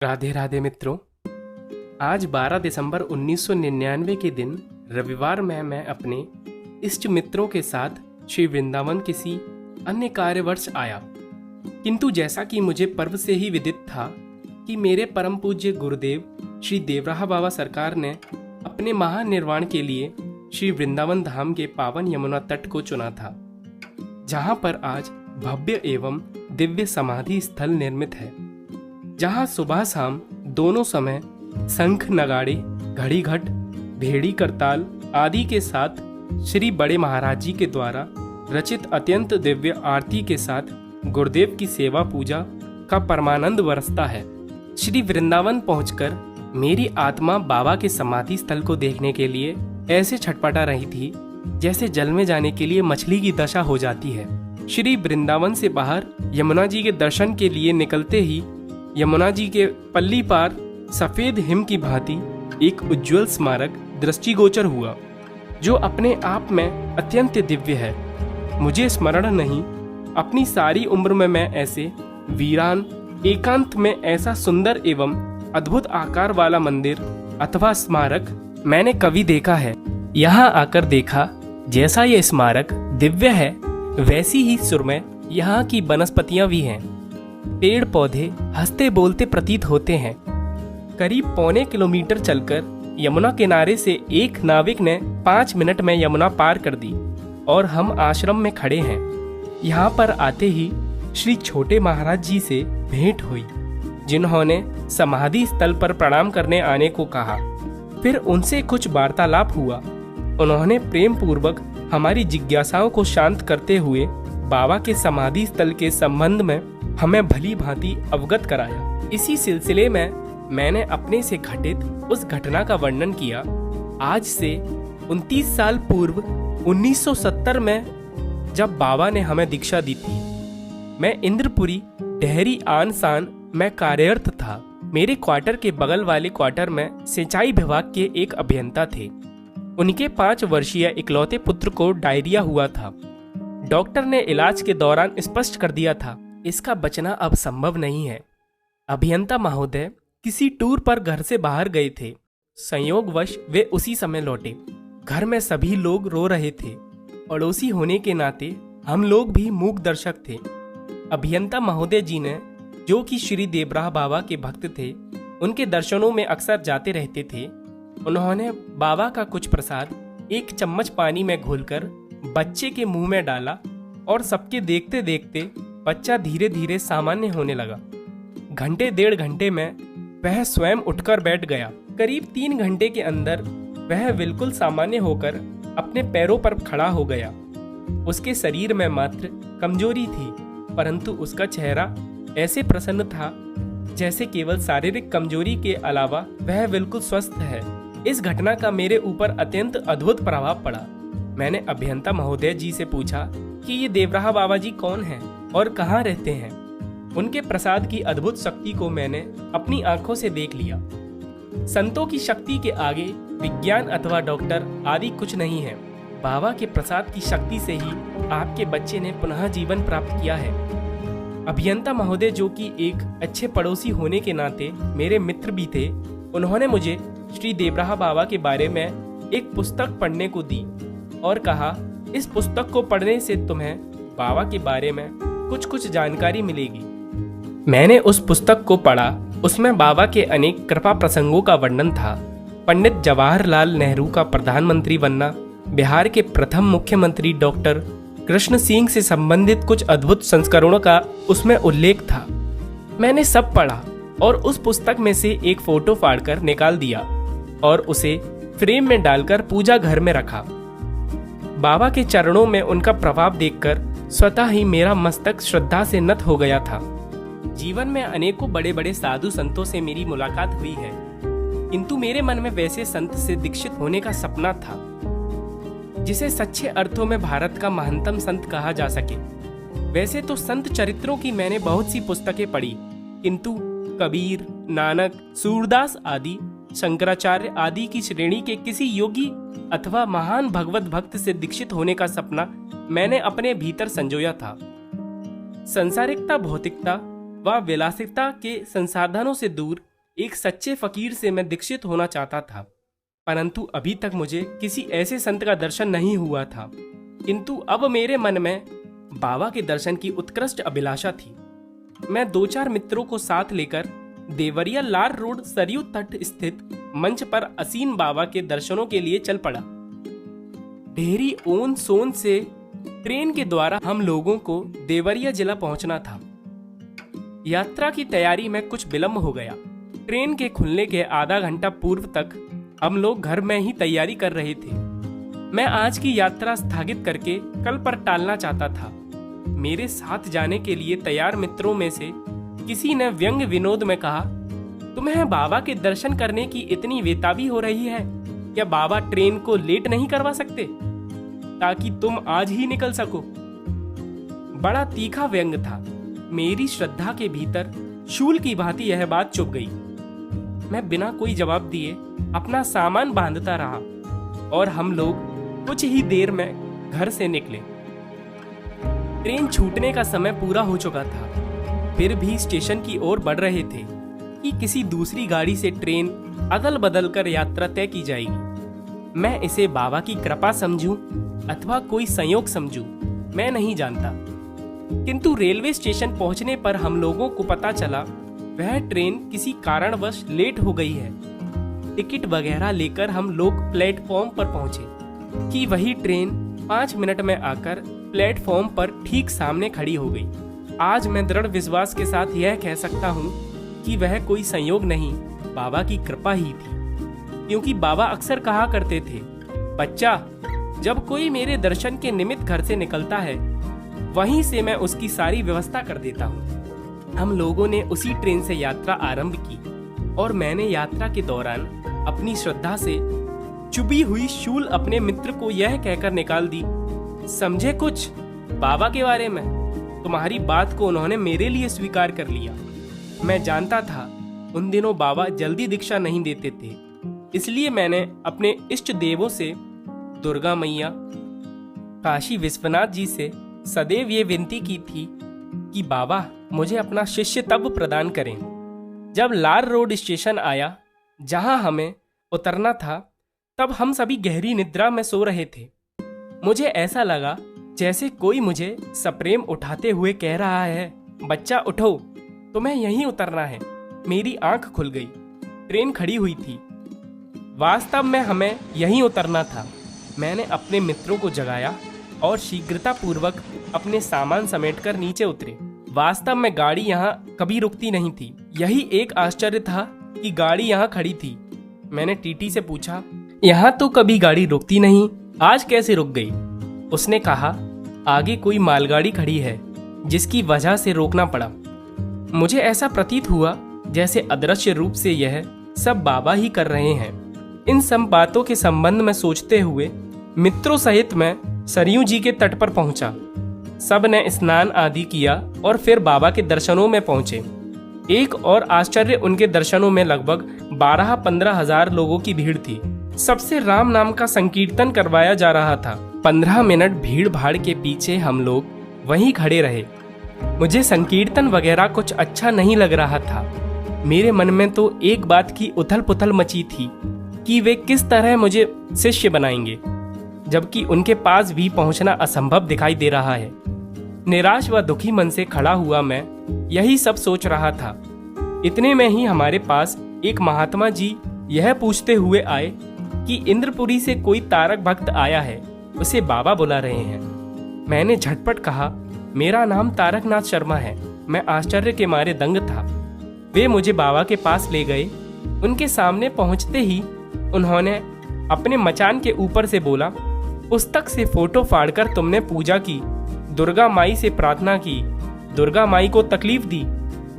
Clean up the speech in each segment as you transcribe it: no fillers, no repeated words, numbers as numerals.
राधे राधे मित्रों। आज 12 दिसंबर 1999 के दिन रविवार में मैं अपने इष्ट मित्रों के साथ श्री वृंदावन किसी अन्य कार्यवर्ष आया। किंतु जैसा कि मुझे पर्व से ही विदित था कि मेरे परम पूज्य गुरुदेव श्री देवराहा बाबा सरकार ने अपने महानिर्वाण के लिए श्री वृंदावन धाम के पावन यमुना तट को चुना था, जहां पर आज भव्य एवं दिव्य समाधि स्थल निर्मित है, जहां सुबह शाम दोनों समय शंख नगाड़े, घड़ी घट, भेड़ी करताल आदि के साथ श्री बड़े महाराज जी के द्वारा रचित अत्यंत दिव्य आरती के साथ गुरुदेव की सेवा पूजा का परमानंद बरसता है। श्री वृंदावन पहुंचकर मेरी आत्मा बाबा के समाधि स्थल को देखने के लिए ऐसे छटपटा रही थी जैसे जल में जाने के लिए मछली की दशा हो जाती है। श्री वृंदावन से बाहर यमुना जी के दर्शन के लिए निकलते ही यमुना जी के पल्ली पार सफेद हिम की भांति एक उज्जवल स्मारक दृष्टिगोचर हुआ, जो अपने आप में अत्यंत दिव्य है। मुझे स्मरण नहीं, अपनी सारी उम्र में मैं ऐसे वीरान एकांत में ऐसा सुंदर एवं अद्भुत आकार वाला मंदिर अथवा स्मारक मैंने कभी देखा है। यहाँ आकर देखा, जैसा यह स्मारक दिव्य है वैसी ही सुरमय यहाँ की वनस्पतियां भी हैं। पेड़ पौधे हंसते बोलते प्रतीत होते हैं। करीब पौने किलोमीटर चलकर यमुना किनारे से एक नाविक ने 5 मिनट में यमुना पार कर दी और हम आश्रम में खड़े हैं। यहाँ पर आते ही श्री छोटे महाराज जी से भेंट हुई, जिन्होंने समाधि स्थल पर प्रणाम करने आने को कहा। फिर उनसे कुछ वार्तालाप हुआ। उन्होंने प्रेम पूर्वक हमारी जिज्ञासाओं को शांत करते हुए बाबा के समाधि स्थल के संबंध में हमें भली भांति अवगत कराया। इसी सिलसिले में मैंने अपने से घटित उस घटना का वर्णन किया। आज से 29 साल पूर्व 1970 में जब बाबा ने हमें दीक्षा दी थी, मैं इंद्रपुरी डेहरी आन सान में कार्यरत था। मेरे क्वार्टर के बगल वाले क्वार्टर में सिंचाई विभाग के एक अभियंता थे। उनके 5 वर्षीय इकलौते पुत्र को डायरिया हुआ था। डॉक्टर ने इलाज के दौरान स्पष्ट कर दिया था, इसका बचना अब संभव नहीं है। अभियंता महोदय किसी टूर पर घर से बाहर गए थे। संयोगवश वे उसी समय लौटे। घर में सभी लोग रो रहे थे। पड़ोसी होने के नाते हम लोग भी मूक दर्शक थे। अभियंता महोदय जी ने, जो कि श्री देवराहा बाबा के भक्त थे, उनके दर्शनों में अक्सर जाते रहते थे। उन्होंने बाबा का कुछ प्रसाद एक चम्मच पानी में घोलकर बच्चे के मुंह में डाला और सबके देखते देखते बच्चा धीरे धीरे सामान्य होने लगा। घंटे 1.5 घंटे में वह स्वयं उठकर बैठ गया। करीब 3 घंटे के अंदर वह बिल्कुल सामान्य होकर अपने पैरों पर खड़ा हो गया। उसके शरीर में मात्र कमजोरी थी, परंतु उसका चेहरा ऐसे प्रसन्न था जैसे केवल शारीरिक कमजोरी के अलावा वह बिल्कुल स्वस्थ है। इस घटना का मेरे ऊपर अत्यंत अद्भुत प्रभाव पड़ा। मैंने अभियंता महोदय जी से पूछा कि ये देवराहा बाबा जी कौन हैं और कहाँ रहते हैं। उनके प्रसाद की अद्भुत शक्ति को मैंने अपनी आंखों से देख लिया। संतों की शक्ति के आगे विज्ञान अथवा डॉक्टर आदि कुछ नहीं है। बाबा के प्रसाद की शक्ति से ही आपके बच्चे ने पुनः जीवन प्राप्त किया है। अभियंता महोदय, जो कि एक अच्छे पड़ोसी होने के नाते मेरे मित्र भी थे, उन्होंने मुझे श्री देवराहा बाबा के बारे में एक पुस्तक पढ़ने को दी और कहा, इस पुस्तक को पढ़ने से तुम्हें बाबा के बारे में कुछ जानकारी मिलेगी। मैंने उस पुस्तक को पढ़ा। उसमें बाबा के अनेक कृपा प्रसंगों का वर्णन था। पंडित जवाहरलाल नेहरू का प्रधानमंत्री बनना, बिहार के प्रथम मुख्यमंत्री डॉक्टर कृष्ण सिंह से संबंधित कुछ अद्भुत संस्करणों का उसमें उल्लेख था। मैंने सब पढ़ा और उस पुस्तक में से एक फोटो फाड़कर निकाल दिया और उसे फ्रेम में डालकर पूजा घर में रखा। बाबा के चरणों में उनका प्रभाव देखकर स्वतः ही मेरा मस्तक श्रद्धा से नत हो गया था। जीवन में अनेकों बड़े बड़े साधु संतों से मेरी मुलाकात हुई है, किंतु मेरे मन में वैसे संत से दीक्षित होने का सपना था, जिसे सच्चे अर्थों में भारत का महानतम संत कहा जा सके। वैसे तो संत चरित्रों की मैंने बहुत सी पुस्तकें पढ़ी, किंतु कबीर, नानक, सूरदास आदि, शंकराचार्य आदि की श्रेणी के किसी योगी अथवा महान भगवत भक्त से दीक्षित होने का सपना मैंने अपने भीतर संजोया था। संसारिकता, भौतिकता व विलासिता के संसाधनों से दूर एक सच्चे फकीर से मैं दीक्षित होना चाहता था, परंतु अभी तक मुझे किसी ऐसे संत का दर्शन नहीं हुआ था। किंतु अब मेरे मन में बाबा के दर्शन की उत्कृष्ट अभिलाषा थी। मैं 2-4 मित्रों को साथ लेकर देवरिया लार रोड सरयू तट स्थित मंच पर असीन बाबा के दर्शनों के लिए चल पड़ा। ढेरी ओन सोन से ट्रेन के द्वारा हम लोगों को देवरिया जिला पहुंचना था। यात्रा की तैयारी में कुछ विलंब हो गया। ट्रेन के खुलने के आधा घंटा पूर्व तक हम लोग घर में ही तैयारी कर रहे थे। मैं आज की यात्रा स्थगित करके कल पर टालना चाहता था। मेरे साथ जाने के लिए तैयार मित्रों में से किसी ने व्यंग विनोद में कहा, तुम्हें बाबा के दर्शन करने की इतनी बेताबी हो रही है, क्या बाबा ट्रेन को लेट नहीं करवा सकते ताकि तुम आज ही निकल सको? बड़ा तीखा व्यंग था। मेरी श्रद्धा के भीतर शूल की भांति यह बात चुभ गई। मैं बिना कोई जवाब दिए अपना सामान बांधता रहा और हम लोग कुछ ही देर में घर से निकले। ट्रेन छूटने का समय पूरा हो चुका था, फिर भी स्टेशन की ओर बढ़ रहे थे कि किसी दूसरी गाड़ी से ट्रेन अदल बदल कर यात्रा तय की जाएगी। मैं इसे बाबा की कृपा समझूं अथवा कोई संयोग समझूं, मैं नहीं जानता। किंतु रेलवे स्टेशन पहुंचने पर हम लोगों को पता चला वह ट्रेन किसी कारणवश लेट हो गई है। टिकट वगैरह लेकर हम लोग प्लेटफॉर्म पर पहुंचे कि वही ट्रेन 5 मिनट में आकर प्लेटफॉर्म पर ठीक सामने खड़ी हो गई। आज मैं दृढ़ विश्वास के साथ यह कह सकता हूँ कि वह कोई संयोग नहीं, बाबा की कृपा ही थी। क्योंकि बाबा अक्सर कहा करते थे, बच्चा, जब कोई मेरे दर्शन के निमित्त घर से निकलता है वहीं से मैं उसकी सारी व्यवस्था कर देता हूँ। हम लोगों ने उसी ट्रेन से यात्रा आरंभ की और मैंने यात्रा के दौरान अपनी श्रद्धा से चुभी हुई शूल अपने मित्र को यह कहकर निकाल दी, समझे कुछ बाबा के बारे में? तुम्हारी बात को उन्होंने मेरे लिए स्वीकार कर लिया। मैं जानता था उन दिनों बाबा जल्दी दीक्षा नहीं देते थे, इसलिए मैंने अपने इष्ट देवों से, दुर्गा मैया, काशी विश्वनाथ जी से सदैव ये विनती की थी कि बाबा मुझे अपना शिष्य तब प्रदान करें। जब लार रोड स्टेशन आया जहां हमें उतरना था, तब हम सभी गहरी निद्रा में सो रहे थे। मुझे ऐसा लगा जैसे कोई मुझे सप्रेम उठाते हुए कह रहा है, बच्चा उठो, तुम्हें यहीं उतरना है। मेरी आंख खुल गई। ट्रेन खड़ी हुई थी। वास्तव में हमें यहीं उतरना था। मैंने अपने मित्रों को जगाया और शीघ्रतापूर्वक अपने सामान समेटकर नीचे उतरे। वास्तव में गाड़ी यहाँ कभी रुकती नहीं थी। यही एक आश्चर्य था कि गाड़ी यहाँ खड़ी थी। मैंने टीटी से पूछा, यहाँ तो कभी गाड़ी रुकती नहीं, आज कैसे रुक गई? उसने कहा, आगे कोई मालगाड़ी खड़ी है जिसकी वजह से रोकना पड़ा। मुझे ऐसा प्रतीत हुआ जैसे अदृश्य रूप से यह सब बाबा ही कर रहे हैं। इन सब बातों के संबंध में सोचते हुए मित्रों सहित मैं सरयू जी के तट पर पहुंचा। सब ने स्नान आदि किया और फिर बाबा के दर्शनों में पहुंचे। एक और आश्चर्य, उनके दर्शनों में लगभग 12-15 हजार लोगों की भीड़ थी। सबसे राम नाम का संकीर्तन करवाया जा रहा था। 15 मिनट भीड़ भाड़ के पीछे हम लोग वहीं खड़े रहे। मुझे संकीर्तन वगैरह कुछ अच्छा नहीं लग रहा था। मेरे मन में तो एक बात की उथल पुथल मची थी कि वे किस तरह मुझे शिष्य बनाएंगे, जबकि उनके पास भी पहुंचना असंभव दिखाई दे रहा है। निराश व दुखी मन से खड़ा हुआ मैं यही सब सोच रहा था। इतने में ही हमारे पास एक महात्मा जी यह पूछते हुए आए कि इंद्रपुरी से कोई तारक भक्त आया है, उसे बाबा बुला रहे हैं। मैंने झटपट कहा, मेरा नाम तारकनाथ शर्मा है। मैं आश्चर्य के मारे दंग था। वे मुझे बाबा के पास ले गए। उनके सामने पहुंचते ही उन्होंने अपने मचान के ऊपर से बोला, पुस्तक से फोटो फाड़कर तुमने पूजा की, दुर्गा माई से प्रार्थना की, दुर्गा माई को तकलीफ दी,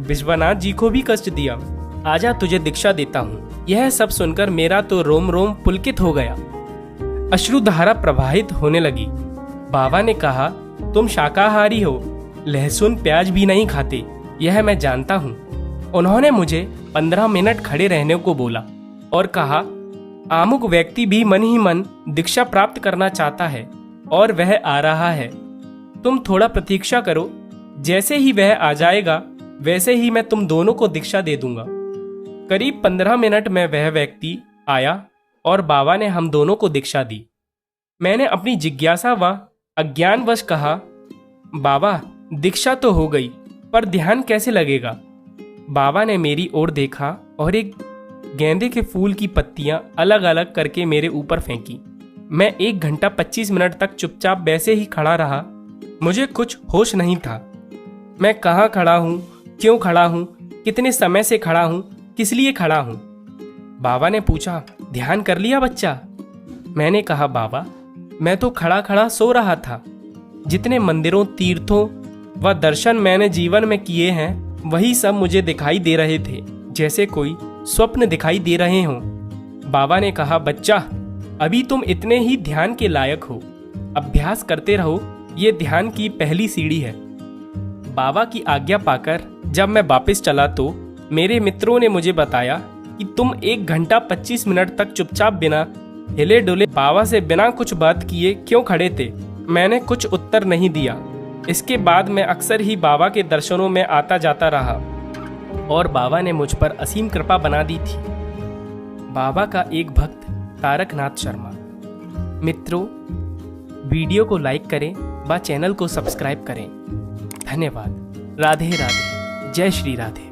विश्वनाथ जी को भी कष्ट दिया। आजा तुझे दीक्षा देता हूँ। यह सब सुनकर मेरा तो रोम रोम पुलकित हो गया। अश्रुधारा प्रवाहित होने लगी। बाबा ने कहा, तुम शाकाहारी हो, लहसुन प्याज भी नहीं खाते, यह मैं जानता हूँ। उन्होंने मुझे 15 मिनट खड़े रहने को बोला और कहा, आमुक व्यक्ति भी मन ही मन दीक्षा प्राप्त करना चाहता है और वह आ रहा है। तुम थोड़ा प्रतीक्षा करो, जैसे ही वह आ जाएगा वैसे ही मैं तुम दोनों को दीक्षा दे दूंगा। करीब 15 मिनट में वह व्यक्ति आया और बाबा ने हम दोनों को दीक्षा दी। मैंने अपनी जिज्ञासा व अज्ञानवश कहा, बाबा दीक्षा तो हो गई, पर ध्यान कैसे लगेगा? बाबा ने मेरी ओर देखा और एक गेंदे के फूल की पत्तियां अलग अलग करके मेरे ऊपर फेंकी। मैं 1 घंटा 25 मिनट तक चुपचाप वैसे ही खड़ा रहा। मुझे कुछ होश नहीं था। मैं कहाँ खड़ा हूँ, क्यों खड़ा हूँ, कितने समय से खड़ा हूँ, किस लिए खड़ा हूँ? बाबा ने पूछा, ध्यान कर लिया बच्चा? मैंने कहा, बाबा मैं तो खड़ा खड़ा सो रहा था। जितने मंदिरों, तीर्थों व दर्शन मैंने जीवन में किए हैं वही सब मुझे दिखाई दे रहे थे, जैसे कोई स्वप्न दिखाई दे रहे हों। बाबा ने कहा, बच्चा अभी तुम इतने ही ध्यान के लायक हो, अभ्यास करते रहो, ये ध्यान की पहली सीढ़ी है। बाबा की आज्ञा पाकर जब मैं वापस चला तो मेरे मित्रों ने मुझे बताया कि तुम 1 घंटा 25 मिनट तक चुपचाप बिना हिले डुले बाबा से बिना कुछ बात किए क्यों खड़े थे? मैंने कुछ उत्तर नहीं दिया। इसके बाद मैं अक्सर ही बाबा के दर्शनों में आता जाता रहा और बाबा ने मुझ पर असीम कृपा बना दी थी। बाबा का एक भक्त तारकनाथ शर्मा। मित्रों, वीडियो को लाइक करें व चैनल को सब्सक्राइब करें। धन्यवाद। राधे राधे। जय श्री राधे।